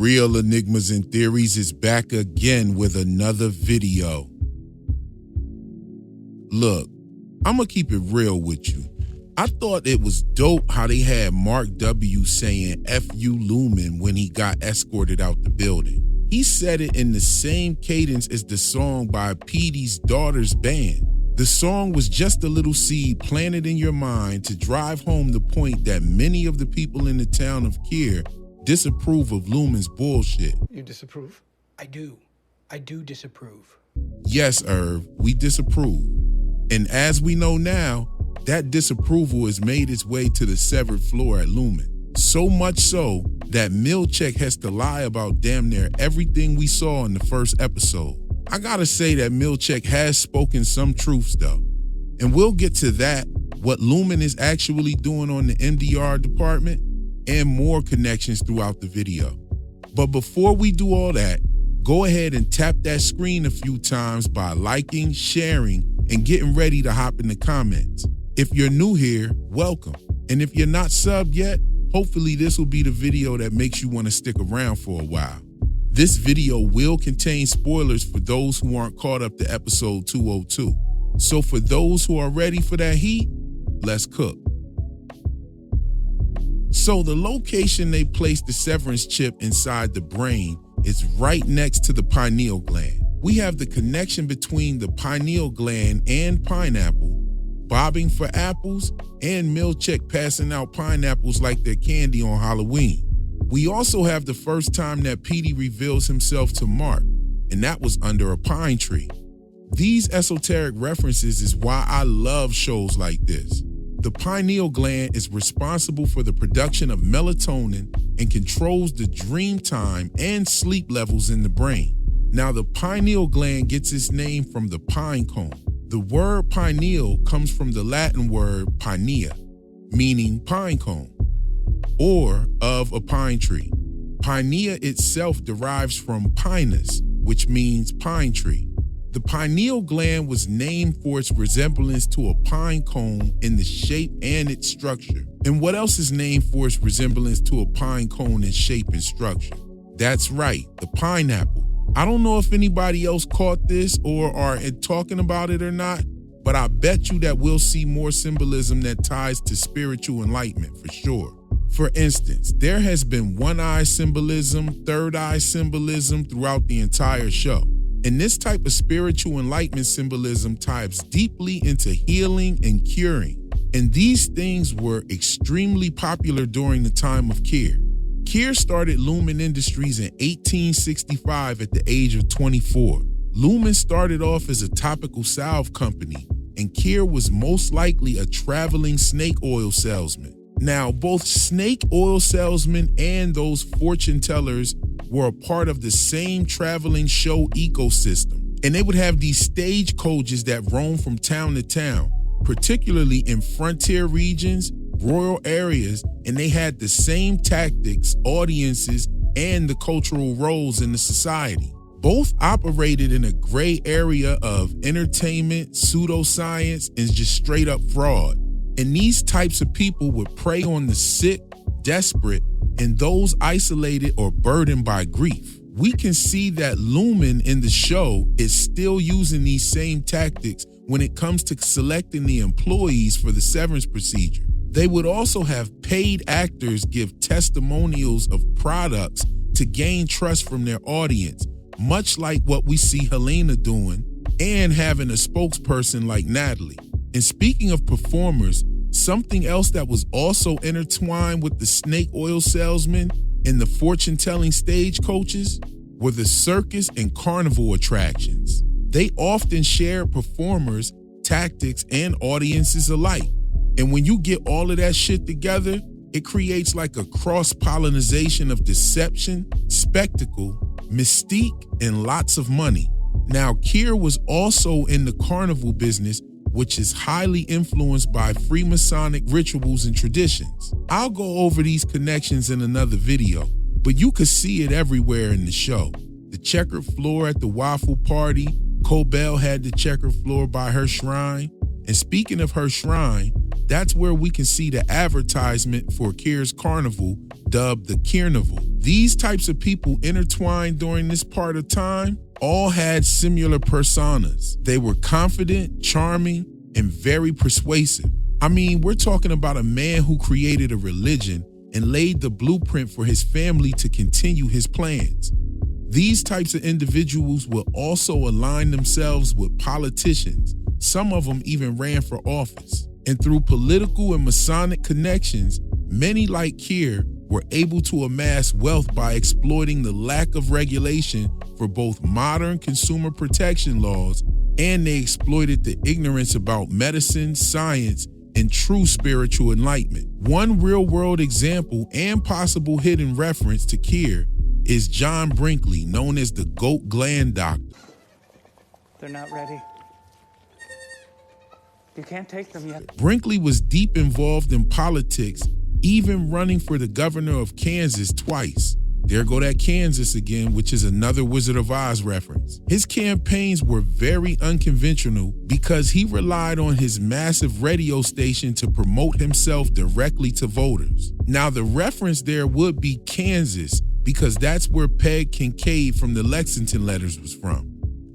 Real Enigmas and Theories is back again with another video. Look, I'm gonna keep it real with you. I thought it was dope how they had Mark W saying F you Lumon when he got escorted out the building. He said it in the same cadence as the song by Petey's daughter's band. The song was just a little seed planted in your mind to drive home the point that many of the people in the town of Kier disapprove of Lumon's bullshit. You disapprove? I do. I do disapprove. Yes, Irv, we disapprove. And as we know now, that disapproval has made its way to the severed floor at Lumon. So much so that Milchek has to lie about damn near everything we saw in the first episode. I gotta say that Milchek has spoken some truths though. And we'll get to that, what Lumon is actually doing on the MDR department, and more connections throughout the video. But before we do all that, go ahead and tap that screen a few times by liking, sharing, and getting ready to hop in the comments. If you're new here, welcome. And if you're not subbed yet, hopefully this will be the video that makes you want to stick around for a while. This video will contain spoilers for those who aren't caught up to episode 202. So for those who are ready for that heat, let's cook. So the location they placed the severance chip inside the brain is right next to the pineal gland. We have the connection between the pineal gland and pineapple, bobbing for apples, and Milchek passing out pineapples like they're candy on Halloween. We also have the first time that Petey reveals himself to Mark, and that was under a pine tree. These esoteric references is why I love shows like this. The pineal gland is responsible for the production of melatonin and controls the dream time and sleep levels in the brain. Now, the pineal gland gets its name from the pine cone. The word pineal comes from the Latin word pinea, meaning pine cone, or of a pine tree. Pinea itself derives from pinus, which means pine tree. The pineal gland was named for its resemblance to a pine cone in the shape and its structure. And what else is named for its resemblance to a pine cone in shape and structure? That's right, the pineapple. I don't know if anybody else caught this or are talking about it or not, but I bet you that we'll see more symbolism that ties to spiritual enlightenment for sure. For instance, there has been one-eye symbolism, third-eye symbolism throughout the entire show. And this type of spiritual enlightenment symbolism ties deeply into healing and curing. And these things were extremely popular during the time of Kier. Kier started Lumon Industries in 1865 at the age of 24. Lumon started off as a topical salve company, and Kier was most likely a traveling snake oil salesman. Now, both snake oil salesmen and those fortune tellers were a part of the same traveling show ecosystem. And they would have these stage coaches that roam from town to town, particularly in frontier regions, rural areas, and they had the same tactics, audiences, and the cultural roles in the society. Both operated in a gray area of entertainment, pseudoscience, and just straight up fraud. And these types of people would prey on the sick, desperate, and those isolated or burdened by grief. We can see that Lumon in the show is still using these same tactics when it comes to selecting the employees for the severance procedure. They would also have paid actors give testimonials of products to gain trust from their audience, much like what we see Helena doing, and having a spokesperson like Natalie. And speaking of performers, something else that was also intertwined with the snake oil salesmen and the fortune-telling stage coaches were the circus and carnival attractions. They often shared performers, tactics, and audiences alike. And when you get all of that shit together, it creates like a cross-pollination of deception, spectacle, mystique, and lots of money. Now, Kier was also in the carnival business, which is highly influenced by Freemasonic rituals and traditions. I'll go over these connections in another video, but you could see it everywhere in the show. The checkered floor at the waffle party, Cobell had the checkered floor by her shrine. And speaking of her shrine, That's where we can see the advertisement for Kier's carnival, dubbed the Carnival. These types of people intertwined during this part of time all had similar personas. They were confident, charming, and very persuasive. I mean, we're talking about a man who created a religion and laid the blueprint for his family to continue his plans. These types of individuals will also align themselves with politicians. Some of them even ran for office. And through political and Masonic connections, many like Kier were able to amass wealth by exploiting the lack of regulation for both modern consumer protection laws, and they exploited the ignorance about medicine, science, and true spiritual enlightenment. One real-world example and possible hidden reference to Kier is John Brinkley, known as the GOAT Gland Doctor. They're not ready. You can't take them yet. Brinkley was deep involved in politics, even running for the governor of Kansas twice. There go that Kansas again, which is another Wizard of Oz reference. His campaigns were very unconventional because he relied on his massive radio station to promote himself directly to voters. Now, the reference there would be Kansas because that's where Peg Kincaid from the Lexington Letters was from.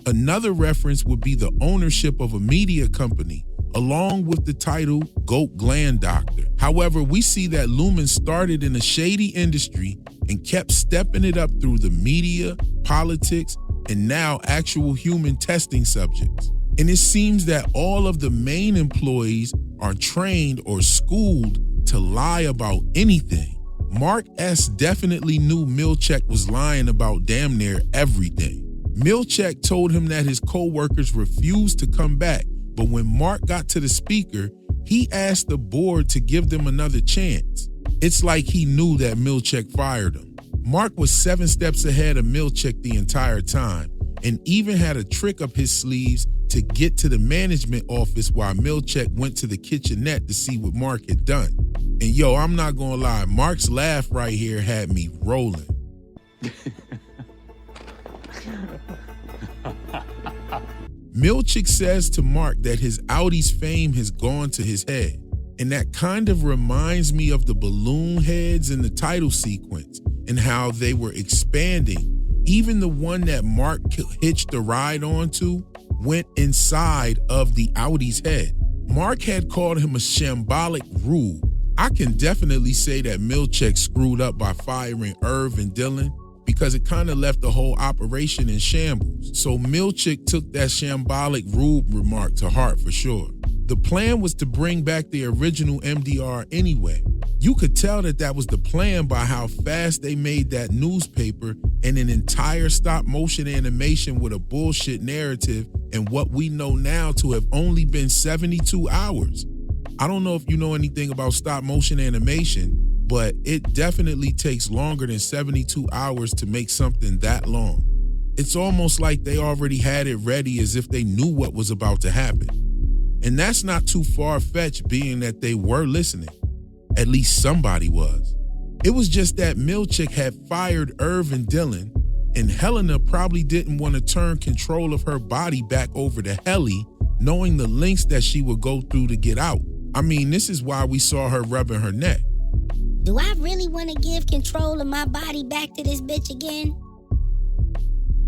Another reference would be the ownership of a media company, along with the title GOAT Gland Doctor. However, we see that Lumon started in a shady industry and kept stepping it up through the media, politics, and now actual human testing subjects. And it seems that all of the main employees are trained or schooled to lie about anything. Mark S. definitely knew Milchek was lying about damn near everything. Milchek told him that his co-workers refused to come back, but when Mark got to the speaker, he asked the board to give them another chance. It's like he knew that Milchek fired him. Mark was 7 steps ahead of Milchek the entire time, and even had a trick up his sleeves to get to the management office while Milchek went to the kitchenette to see what Mark had done. And yo, I'm not gonna lie, Mark's laugh right here had me rolling. Milchek says to Mark that his Audi's fame has gone to his head. And that kind of reminds me of the balloon heads in the title sequence and how they were expanding. Even the one that Mark hitched the ride onto went inside of the Audi's head. Mark had called him a shambolic rube. I can definitely say that Milchek screwed up by firing Irv and Dylan, because it kind of left the whole operation in shambles. So Milchek took that shambolic rube remark to heart for sure. The plan was to bring back the original MDR anyway. You could tell that that was the plan by how fast they made that newspaper and an entire stop motion animation with a bullshit narrative and what we know now to have only been 72 hours. I don't know if you know anything about stop motion animation, but it definitely takes longer than 72 hours to make something that long. It's almost like they already had it ready as if they knew what was about to happen. And that's not too far-fetched being that they were listening. At least somebody was. It was just that Milchek had fired Irv and Dylan, and Helena probably didn't want to turn control of her body back over to Helly, knowing the lengths that she would go through to get out. I mean, this is why we saw her rubbing her neck. Do I really want to give control of my body back to this bitch again?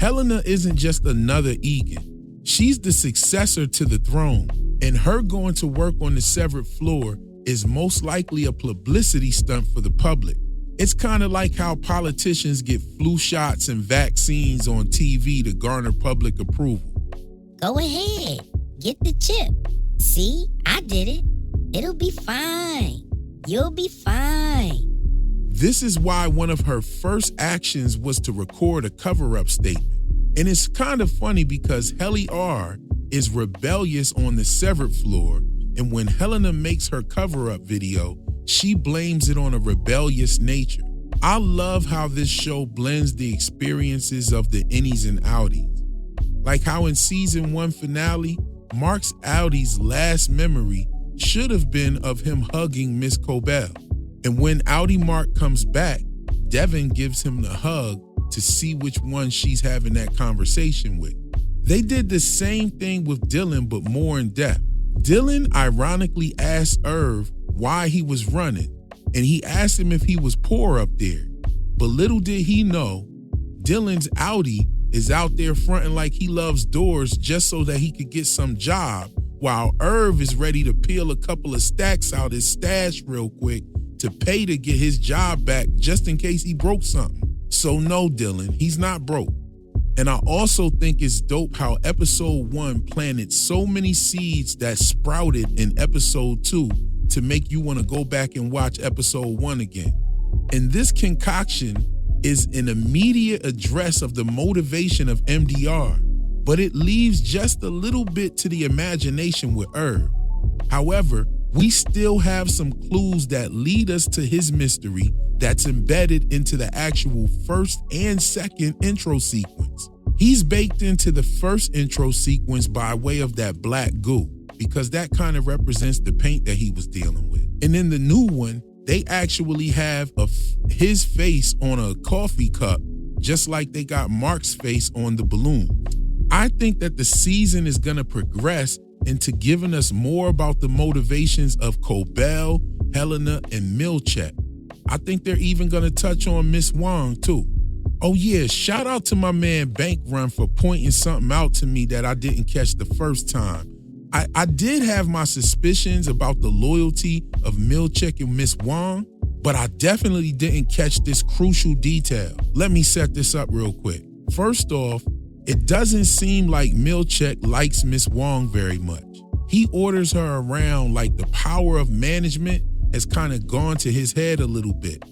Helena isn't just another Egan. She's the successor to the throne, and her going to work on the severed floor is most likely a publicity stunt for the public. It's kind of like how politicians get flu shots and vaccines on TV to garner public approval. Go ahead, get the chip. See, I did it. It'll be fine. You'll be fine. This is why one of her first actions was to record a cover-up statement. And it's kind of funny because Helly R is rebellious on the severed floor, and when Helena makes her cover-up video, she blames it on a rebellious nature. I love how this show blends the experiences of the innies and outies. Like how in season 1 finale, Mark's Audi's last memory should have been of him hugging Miss Cobell. And when Audi Mark comes back, Devin gives him the hug to see which one she's having that conversation with. They did the same thing with Dylan, but more in depth. Dylan ironically asked Irv why he was running, and he asked him if he was poor up there. But little did he know, Dylan's Audi is out there fronting like he loves doors just so that he could get some job, while Irv is ready to peel a couple of stacks out his stash real quick to pay to get his job back just in case he broke something. So no, Dylan, he's not broke. And I also think it's dope how episode 1 planted so many seeds that sprouted in episode 2 to make you want to go back and watch episode 1 again. And this concoction is an immediate address of the motivation of MDR, but it leaves just a little bit to the imagination with Irv. However, we still have some clues that lead us to his mystery that's embedded into the actual first and second intro sequence. He's baked into the first intro sequence by way of that black goo, because that kind of represents the paint that he was dealing with. And in the new one, they actually have his face on a coffee cup, just like they got Mark's face on the balloon. I think that the season is going to progress into giving us more about the motivations of Cobell, Helena, and Milchek. I think they're even going to touch on Miss Wong too. Oh yeah, shout out to my man Bank Run for pointing something out to me that I didn't catch the first time. I did have my suspicions about the loyalty of Milchek and Miss Wong, but I definitely didn't catch this crucial detail. Let me set this up real quick. First off, it doesn't seem like Milchek likes Miss Wong very much. He orders her around like the power of management has kind of gone to his head a little bit,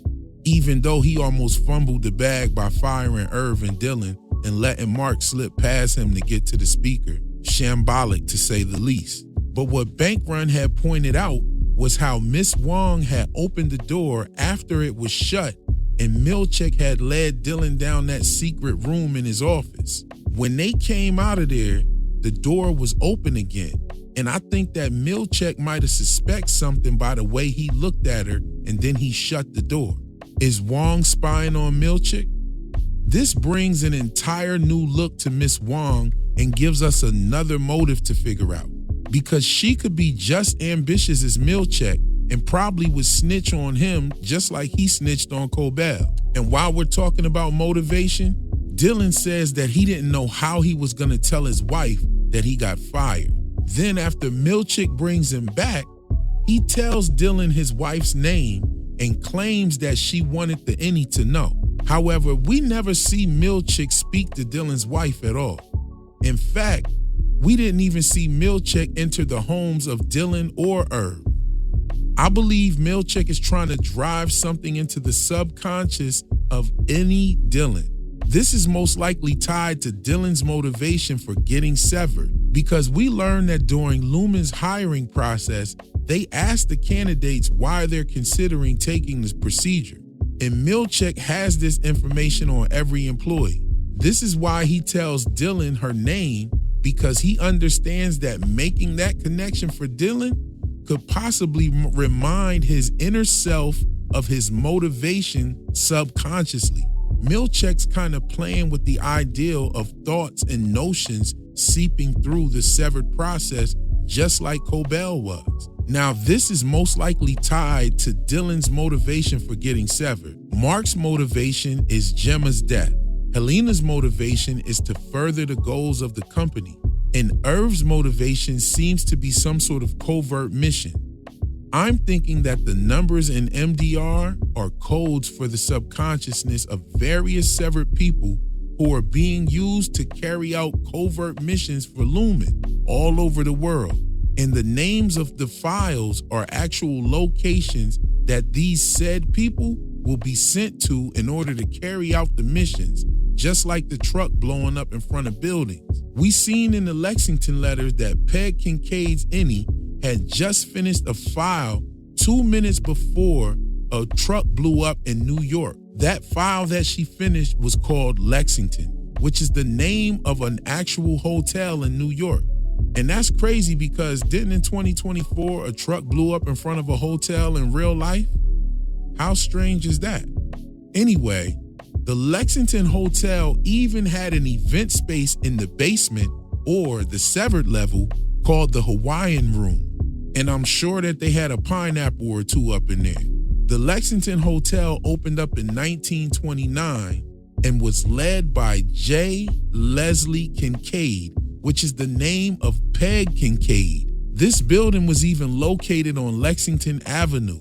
even though he almost fumbled the bag by firing Irv and Dylan and letting Mark slip past him to get to the speaker. Shambolic, to say the least. But what Bankrun had pointed out was how Miss Wong had opened the door after it was shut, and Milchek had led Dylan down that secret room in his office. When they came out of there, the door was open again, and I think that Milchek might have suspected something by the way he looked at her, and then he shut the door. Is Wong spying on Milchek? This brings an entire new look to Miss Wong and gives us another motive to figure out, because she could be just ambitious as Milchek and probably would snitch on him just like he snitched on Cobell. And while we're talking about motivation, Dylan says that he didn't know how he was going to tell his wife that he got fired. Then after Milchek brings him back, he tells Dylan his wife's name and claims that she wanted the Any to know. However, we never see Milchek speak to Dylan's wife at all. In fact, we didn't even see Milchek enter the homes of Dylan or Irv. I believe Milchek is trying to drive something into the subconscious of any Dylan. This is most likely tied to Dylan's motivation for getting severed, because we learned that during Lumon's hiring process, they asked the candidates why they're considering taking this procedure. And Milchek has this information on every employee. This is why he tells Dylan her name, because he understands that making that connection for Dylan could possibly remind his inner self of his motivation subconsciously. Milchek's kind of playing with the ideal of thoughts and notions seeping through the severed process, just like Cobell was. Now, this is most likely tied to Dylan's motivation for getting severed. Mark's motivation is Gemma's death. Helena's motivation is to further the goals of the company. And Irv's motivation seems to be some sort of covert mission. I'm thinking that the numbers in MDR are codes for the subconsciousness of various severed people who are being used to carry out covert missions for Lumon all over the world. And the names of the files are actual locations that these said people will be sent to in order to carry out the missions, just like the truck blowing up in front of buildings. We seen in the Lexington letters that Peg Kincaid's Any had just finished a file 2 minutes before a truck blew up in New York. That file that she finished was called Lexington, which is the name of an actual hotel in New York. And that's crazy, because didn't in 2024 a truck blew up in front of a hotel in real life? How strange is that? Anyway, the Lexington Hotel even had an event space in the basement, or the severed level, called the Hawaiian Room, and I'm sure that they had a pineapple or two up in there. The Lexington Hotel opened up in 1929 and was led by J. Leslie Kincaid, which is the name of Peg Kincaid. This building was even located on Lexington Avenue.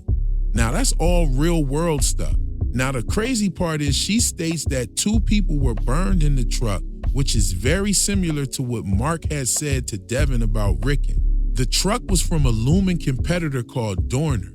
Now that's all real world stuff. Now the crazy part is she states that 2 people were burned in the truck, which is very similar to what Mark had said to Devin about Ricken. The truck was from a Lumon competitor called Dorner.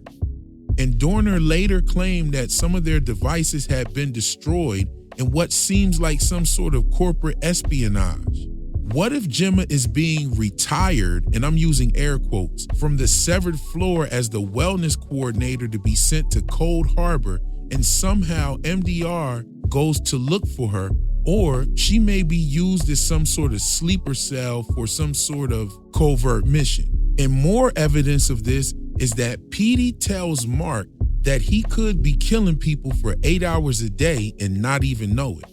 And Dorner later claimed that some of their devices had been destroyed in what seems like some sort of corporate espionage. What if Gemma is being retired, and I'm using air quotes, from the severed floor as the wellness coordinator to be sent to Cold Harbor, and somehow MDR goes to look for her, or she may be used as some sort of sleeper cell for some sort of covert mission. And more evidence of this is that Petey tells Mark that he could be killing people for 8 hours a day and not even know it.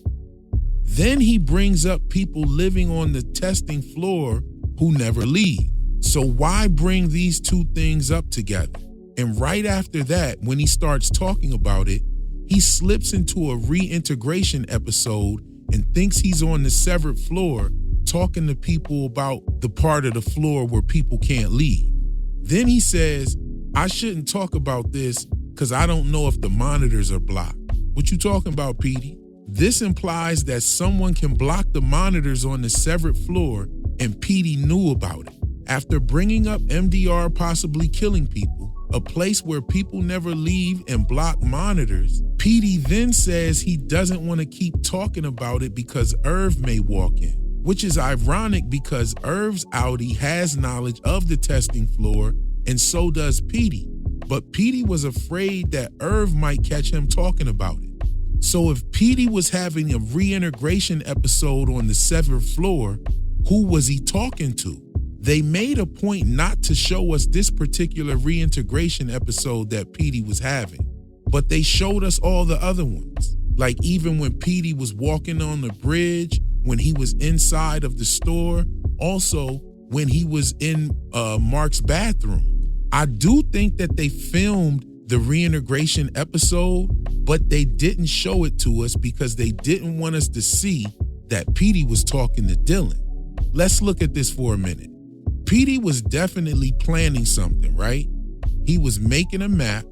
Then he brings up people living on the testing floor who never leave. So why bring these 2 things up together? And right after that, when he starts talking about it, he slips into a reintegration episode and thinks he's on the severed floor talking to people about the part of the floor where people can't leave. Then he says, I shouldn't talk about this because I don't know if the monitors are blocked. What you talking about, Petey? This implies that someone can block the monitors on the severed floor, and Petey knew about it. After bringing up MDR possibly killing people, a place where people never leave, and block monitors, Petey then says he doesn't want to keep talking about it because Irv may walk in, which is ironic because Irv's Audi has knowledge of the testing floor, and so does Petey. But Petey was afraid that Irv might catch him talking about it. So if Petey was having a reintegration episode on the severed floor, who was he talking to? They made a point not to show us this particular reintegration episode that Petey was having, but they showed us all the other ones. Like even when Petey was walking on the bridge, when he was inside of the store, also when he was in Mark's bathroom. I do think that they filmed the reintegration episode, but they didn't show it to us because they didn't want us to see that Petey was talking to Dylan. Let's look at this for a minute. Petey was definitely planning something, right? He was making a map.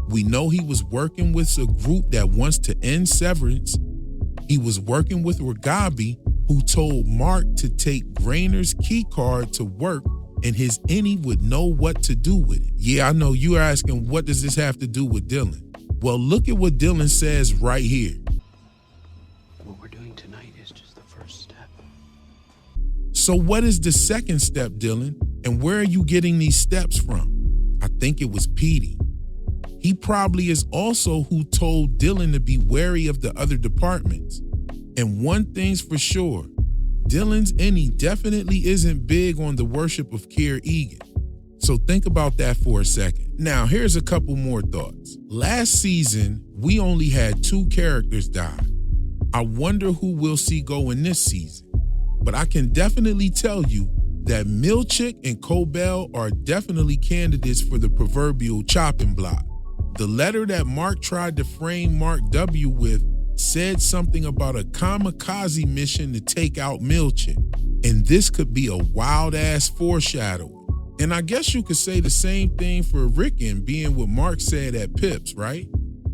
We know he was working with a group that wants to end Severance. He was working with Ragabi, who told Mark to take Grainer's key card to work, and his innie would know what to do with it. Yeah, I know you're asking, what does this have to do with Dylan? Well, look at what Dylan says right here. What we're doing tonight is just the first step. So what is the second step, Dylan? And where are you getting these steps from? I think it was Petey. He probably is also who told Dylan to be wary of the other departments. And one thing's for sure, Dylan's innie definitely isn't big on the worship of Kier Egan. So think about that for a second. Now, here's a couple more thoughts. Last season, we only had 2 characters die. I wonder who we'll see go in this season. But I can definitely tell you that Milchick and Cobell are definitely candidates for the proverbial chopping block. The letter that Mark tried to frame Mark W. with said something about a kamikaze mission to take out Milchick, and this could be a wild-ass foreshadowing. And I guess you could say the same thing for Ricken being what Mark said at Pips, right?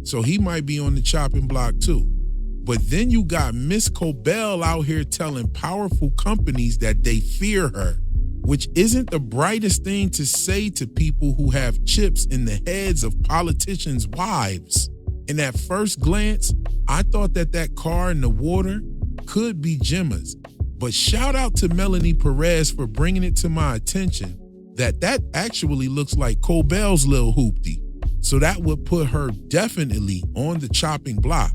So he might be on the chopping block too. But then you got Miss Cobell out here telling powerful companies that they fear her, which isn't the brightest thing to say to people who have chips in the heads of politicians' wives. And at first glance, I thought that car in the water could be Gemma's. But shout out to Melanie Perez for bringing it to my attention that actually looks like Cobell's little hoopty. So that would put her definitely on the chopping block.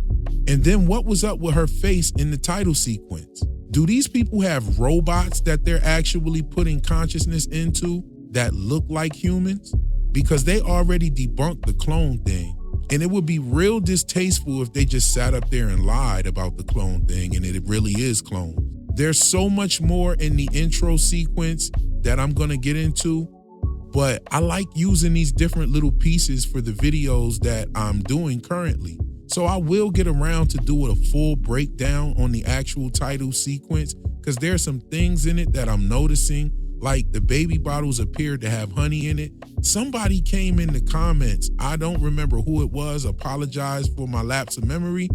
And then what was up with her face in the title sequence? Do these people have robots that they're actually putting consciousness into that look like humans? Because they already debunked the clone thing. And it would be real distasteful if they just sat up there and lied about the clone thing and it really is clones. There's so much more in the intro sequence that I'm gonna get into, but I like using these different little pieces for the videos that I'm doing currently. So I will get around to do a full breakdown on the actual title sequence, because there's some things in it that I'm noticing, like the baby bottles appeared to have honey in it. Somebody came in the comments, I don't remember who it was, apologize for my lapse of memory,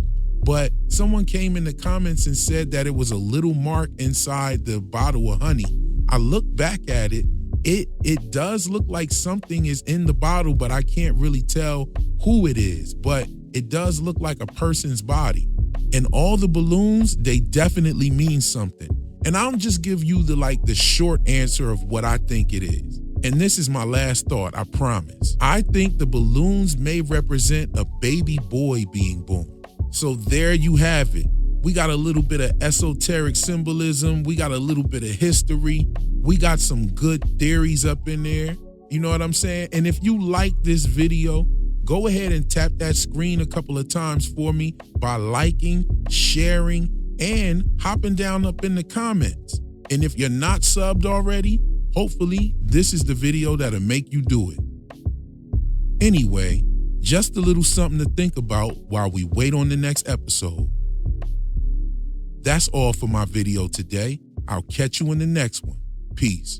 but someone came in the comments and said that it was a little mark inside the bottle of honey. I looked back at it. It does look like something is in the bottle, but I can't really tell who it is, but it does look like a person's body. And all the balloons, they definitely mean something. And I'll just give you the short answer of what I think it is. And this is my last thought, I promise. I think the balloons may represent a baby boy being born. So there you have it. We got a little bit of esoteric symbolism. We got a little bit of history. We got some good theories up in there. You know what I'm saying? And if you like this video, go ahead and tap that screen a couple of times for me by liking, sharing, and hopping down up in the comments. And if you're not subbed already, hopefully this is the video that'll make you do it. Anyway, just a little something to think about while we wait on the next episode. That's all for my video today. I'll catch you in the next one. Peace.